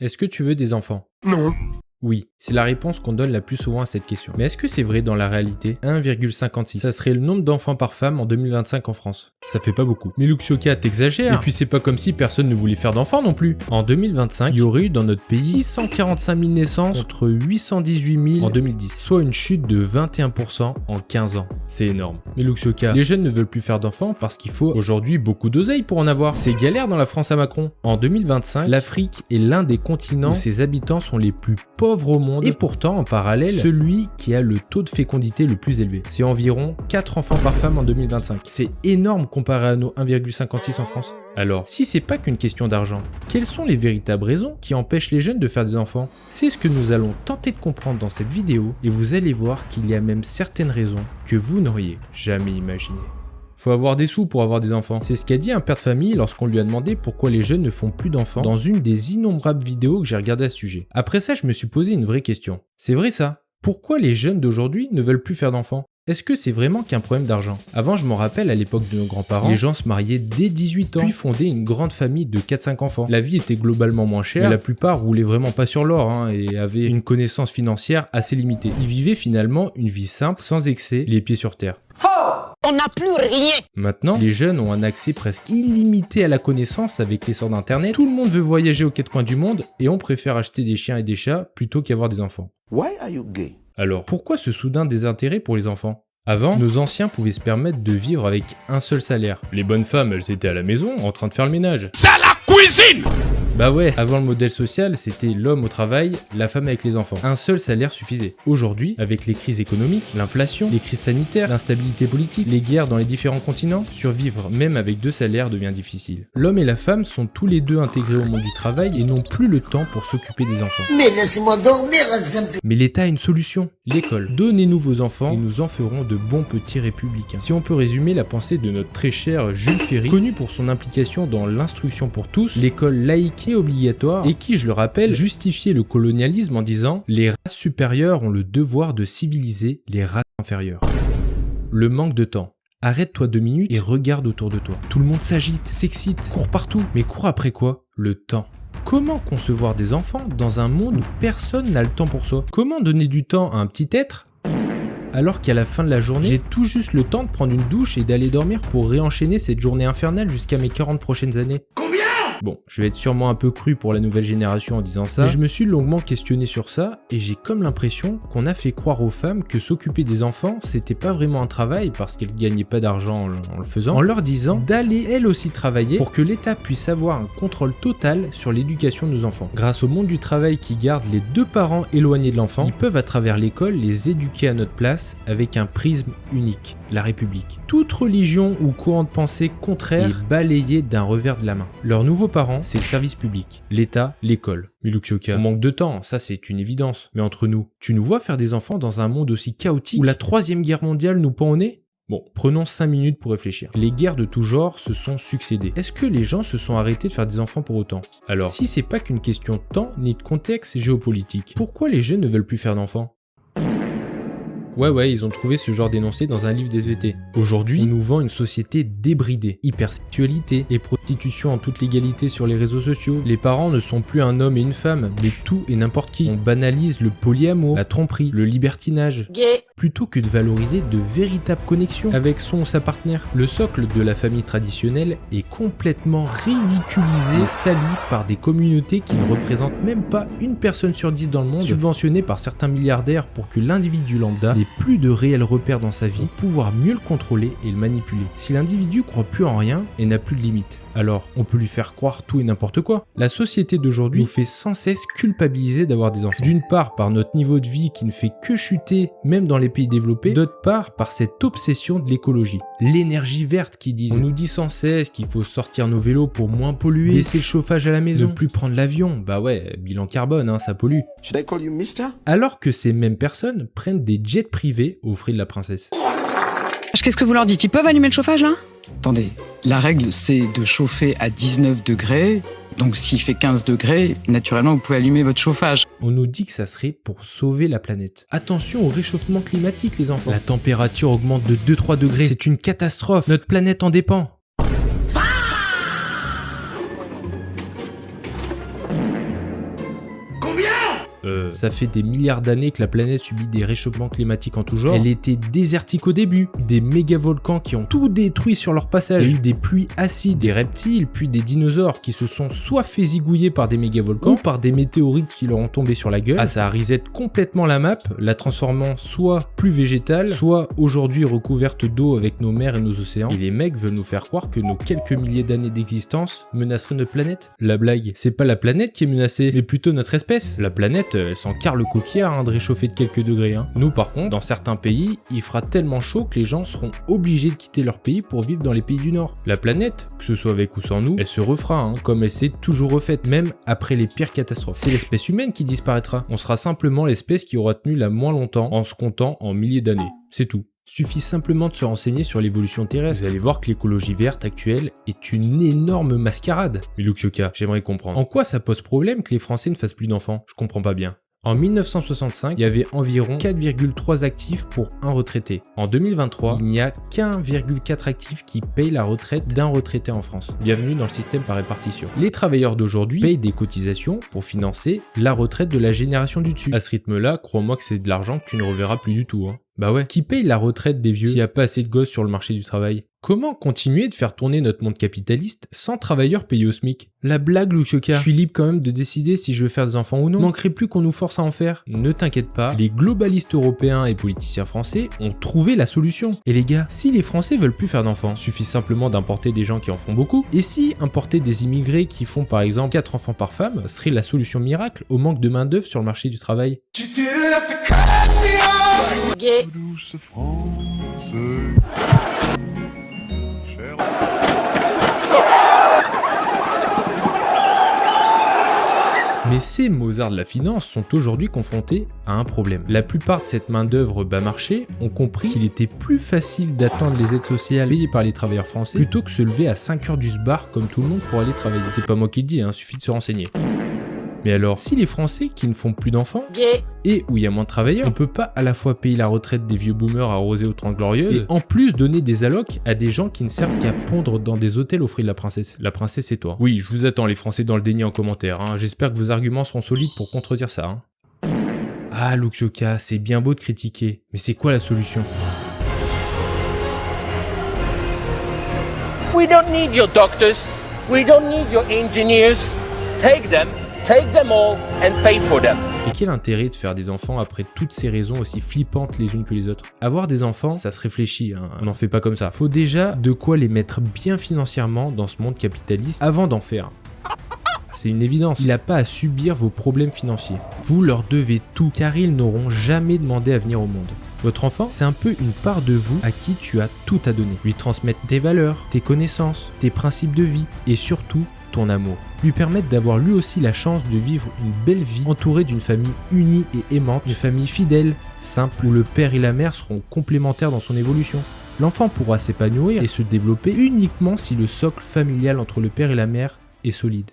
Est-ce que tu veux des enfants? Non. Oui, c'est la réponse qu'on donne la plus souvent à cette question. Mais est-ce que c'est vrai dans la réalité? 1,56. Ça serait le nombre d'enfants par femme en 2025 en France. Ça fait pas beaucoup. Mais Luxioka, t'exagères. Et puis c'est pas comme si personne ne voulait faire d'enfants non plus. En 2025, il y aurait eu dans notre pays 645 000 naissances contre 818 000 en 2010. Soit une chute de 21% en 15 ans. C'est énorme. Mais Luxioka, les jeunes ne veulent plus faire d'enfants parce qu'il faut aujourd'hui beaucoup d'oseille pour en avoir. C'est galère dans la France à Macron. En 2025, l'Afrique est l'un des continents où ses habitants sont les plus pauvres au monde et pourtant en parallèle celui qui a le taux de fécondité le plus élevé. C'est environ 4 enfants par femme en 2025. C'est énorme comparé à nos 1,56 en France. Alors, si c'est pas qu'une question d'argent, quelles sont les véritables raisons qui empêchent les jeunes de faire des enfants? C'est ce que nous allons tenter de comprendre dans cette vidéo et vous allez voir qu'il y a même certaines raisons que vous n'auriez jamais imaginées. Faut avoir des sous pour avoir des enfants. C'est ce qu'a dit un père de famille lorsqu'on lui a demandé pourquoi les jeunes ne font plus d'enfants dans une des innombrables vidéos que j'ai regardées à ce sujet. Après ça, je me suis posé une vraie question. C'est vrai ça? Pourquoi les jeunes d'aujourd'hui ne veulent plus faire d'enfants? Est-ce que c'est vraiment qu'un problème d'argent? Avant, je m'en rappelle, à l'époque de nos grands-parents, les gens se mariaient dès 18 ans, puis fondaient une grande famille de 4-5 enfants. La vie était globalement moins chère, mais la plupart roulaient vraiment pas sur l'or et avaient une connaissance financière assez limitée. Ils vivaient finalement une vie simple, sans excès, les pieds sur terre. Faux! On n'a plus rien! Maintenant, les jeunes ont un accès presque illimité à la connaissance avec l'essor d'internet. Tout le monde veut voyager aux quatre coins du monde et on préfère acheter des chiens et des chats plutôt qu'avoir des enfants. Why are you gay? Alors, pourquoi ce soudain désintérêt pour les enfants? Avant, nos anciens pouvaient se permettre de vivre avec un seul salaire. Les bonnes femmes, elles étaient à la maison en train de faire le ménage. C'est la cuisine! Bah ouais, avant le modèle social, c'était l'homme au travail, la femme avec les enfants. Un seul salaire suffisait. Aujourd'hui, avec les crises économiques, l'inflation, les crises sanitaires, l'instabilité politique, les guerres dans les différents continents, survivre même avec 2 salaires devient difficile. L'homme et la femme sont tous les deux intégrés au monde du travail et n'ont plus le temps pour s'occuper des enfants. Mais laissez-moi dormir, Mais l'État a une solution, l'école. Donnez-nous vos enfants et nous en ferons de bons petits républicains. Si on peut résumer la pensée de notre très cher Jules Ferry, connu pour son implication dans l'instruction pour tous, l'école laïque et obligatoire, et qui, je le rappelle, justifiait le colonialisme en disant « Les races supérieures ont le devoir de civiliser les races inférieures ». Le manque de temps. Arrête-toi 2 minutes et regarde autour de toi. Tout le monde s'agite, s'excite, court partout. Mais court après quoi? Le temps. Comment concevoir des enfants dans un monde où personne n'a le temps pour soi? Comment donner du temps à un petit être alors qu'à la fin de la journée, j'ai tout juste le temps de prendre une douche et d'aller dormir pour réenchaîner cette journée infernale jusqu'à mes 40 prochaines années? Bon, je vais être sûrement un peu cru pour la nouvelle génération en disant ça, mais je me suis longuement questionné sur ça et j'ai comme l'impression qu'on a fait croire aux femmes que s'occuper des enfants, c'était pas vraiment un travail parce qu'elles gagnaient pas d'argent en le faisant, en leur disant d'aller elles aussi travailler pour que l'État puisse avoir un contrôle total sur l'éducation de nos enfants. Grâce au monde du travail qui garde les 2 parents éloignés de l'enfant, ils peuvent à travers l'école les éduquer à notre place avec un prisme unique, la République. Toute religion ou courant de pensée contraire est balayée d'un revers de la main. Leurs nouveaux parents, c'est le service public, l'État, l'école. Mais Luxioka, on manque de temps, ça c'est une évidence. Mais entre nous, tu nous vois faire des enfants dans un monde aussi chaotique où la 3e guerre mondiale nous pend au nez? Bon, prenons 5 minutes pour réfléchir. Les guerres de tout genre se sont succédées. Est-ce que les gens se sont arrêtés de faire des enfants pour autant? Alors, si c'est pas qu'une question de temps ni de contexte géopolitique, pourquoi les jeunes ne veulent plus faire d'enfants? Ouais, ils ont trouvé ce genre d'énoncé dans un livre d'SVT. Aujourd'hui, on nous vend une société débridée, hypersexualité et prostitution en toute légalité sur les réseaux sociaux. Les parents ne sont plus un homme et une femme, mais tout et n'importe qui. On banalise le polyamour, la tromperie, le libertinage. Gay. Plutôt que de valoriser de véritables connexions avec son ou sa partenaire. Le socle de la famille traditionnelle est complètement ridiculisé et sali par des communautés qui ne représentent même pas une personne sur 10 dans le monde, subventionnées par certains milliardaires pour que l'individu lambda n'ait plus de réels repères dans sa vie pour pouvoir mieux le contrôler et le manipuler. Si l'individu croit plus en rien et n'a plus de limites, alors on peut lui faire croire tout et n'importe quoi. La société d'aujourd'hui nous fait sans cesse culpabiliser d'avoir des enfants. D'une part par notre niveau de vie qui ne fait que chuter même dans les pays développés, d'autre part par cette obsession de l'écologie. L'énergie verte qui disent. On nous dit sans cesse qu'il faut sortir nos vélos pour moins polluer, laisser le chauffage à la maison, ne plus prendre l'avion. Bah ouais, bilan carbone, ça pollue. Should I call you mister? Alors que ces mêmes personnes prennent des jets privés aux frais de la princesse. Qu'est-ce que vous leur dites? Ils peuvent allumer le chauffage là? Attendez, la règle c'est de chauffer à 19 degrés, donc s'il fait 15 degrés, naturellement vous pouvez allumer votre chauffage. On nous dit que ça serait pour sauver la planète. Attention au réchauffement climatique les enfants. La température augmente de 2-3 degrés, c'est une catastrophe, notre planète en dépend. Ça fait des milliards d'années que la planète subit des réchauffements climatiques en tout genre. Elle était désertique au début, des méga-volcans qui ont tout détruit sur leur passage. Il y a eu des pluies acides, des reptiles, puis des dinosaures qui se sont soit fait zigouiller par des méga-volcans ou par des météorites qui leur ont tombé sur la gueule. Ah, ça a reset complètement la map, la transformant soit plus végétale, soit aujourd'hui recouverte d'eau avec nos mers et nos océans. Et les mecs veulent nous faire croire que nos quelques milliers d'années d'existence menaceraient notre planète. La blague, c'est pas la planète qui est menacée, mais plutôt notre espèce. La planète, elle s'en carre le coquillard de réchauffer de quelques degrés. Nous par contre, dans certains pays, il fera tellement chaud que les gens seront obligés de quitter leur pays pour vivre dans les pays du Nord. La planète, que ce soit avec ou sans nous, elle se refera, comme elle s'est toujours refaite, même après les pires catastrophes. C'est l'espèce humaine qui disparaîtra. On sera simplement l'espèce qui aura tenu la moins longtemps en se comptant en milliers d'années. C'est tout. Suffit simplement de se renseigner sur l'évolution terrestre. Vous allez voir que l'écologie verte actuelle est une énorme mascarade. Mais Luxioka, j'aimerais comprendre. En quoi ça pose problème que les Français ne fassent plus d'enfants? Je comprends pas bien. En 1965, il y avait environ 4,3 actifs pour un retraité. En 2023, il n'y a qu'1,4 actifs qui payent la retraite d'un retraité en France. Bienvenue dans le système par répartition. Les travailleurs d'aujourd'hui payent des cotisations pour financer la retraite de la génération du dessus. À ce rythme-là, crois-moi que c'est de l'argent que tu ne reverras plus du tout. Bah ouais, qui paye la retraite des vieux s'il n'y a pas assez de gosses sur le marché du travail? Comment continuer de faire tourner notre monde capitaliste sans travailleurs payés au SMIC? La blague, Luxioka. Je suis libre quand même de décider si je veux faire des enfants ou non. Manquerait plus qu'on nous force à en faire. Ne t'inquiète pas, les globalistes européens et politiciens français ont trouvé la solution. Et les gars, si les Français veulent plus faire d'enfants, suffit simplement d'importer des gens qui en font beaucoup. Et si importer des immigrés qui font par exemple 4 enfants par femme serait la solution miracle au manque de main d'œuvre sur le marché du travail? Gay. Mais ces Mozart de la finance sont aujourd'hui confrontés à un problème. La plupart de cette main-d'œuvre bas marché ont compris qu'il était plus facile d'attendre les aides sociales payées par les travailleurs français plutôt que se lever à 5h du sbar comme tout le monde pour aller travailler. C'est pas moi qui le dis, suffit de se renseigner. Mais alors, si les Français qui ne font plus d'enfants, et où il y a moins de travailleurs, on peut pas à la fois payer la retraite des vieux boomers arrosés aux 30 glorieuses, et en plus donner des allocs à des gens qui ne servent qu'à pondre dans des hôtels aux fruits de la princesse. La princesse c'est toi. Oui, je vous attends les Français dans le déni en commentaire, J'espère que vos arguments seront solides pour contredire ça, Ah, Luxioka, c'est bien beau de critiquer, mais c'est quoi la solution? We don't need your doctors. We don't need your engineers. Take them all and pay for them. Et quel intérêt de faire des enfants après toutes ces raisons aussi flippantes les unes que les autres? Avoir des enfants, ça se réfléchit, on n'en fait pas comme ça. Faut déjà de quoi les mettre bien financièrement dans ce monde capitaliste avant d'en faire. C'est une évidence, il n'a pas à subir vos problèmes financiers. Vous leur devez tout, car ils n'auront jamais demandé à venir au monde. Votre enfant, c'est un peu une part de vous à qui tu as tout à donner. Lui transmettre tes valeurs, tes connaissances, tes principes de vie et surtout ton amour. Lui permettre d'avoir lui aussi la chance de vivre une belle vie entourée d'une famille unie et aimante, une famille fidèle, simple, où le père et la mère seront complémentaires dans son évolution. L'enfant pourra s'épanouir et se développer uniquement si le socle familial entre le père et la mère est solide.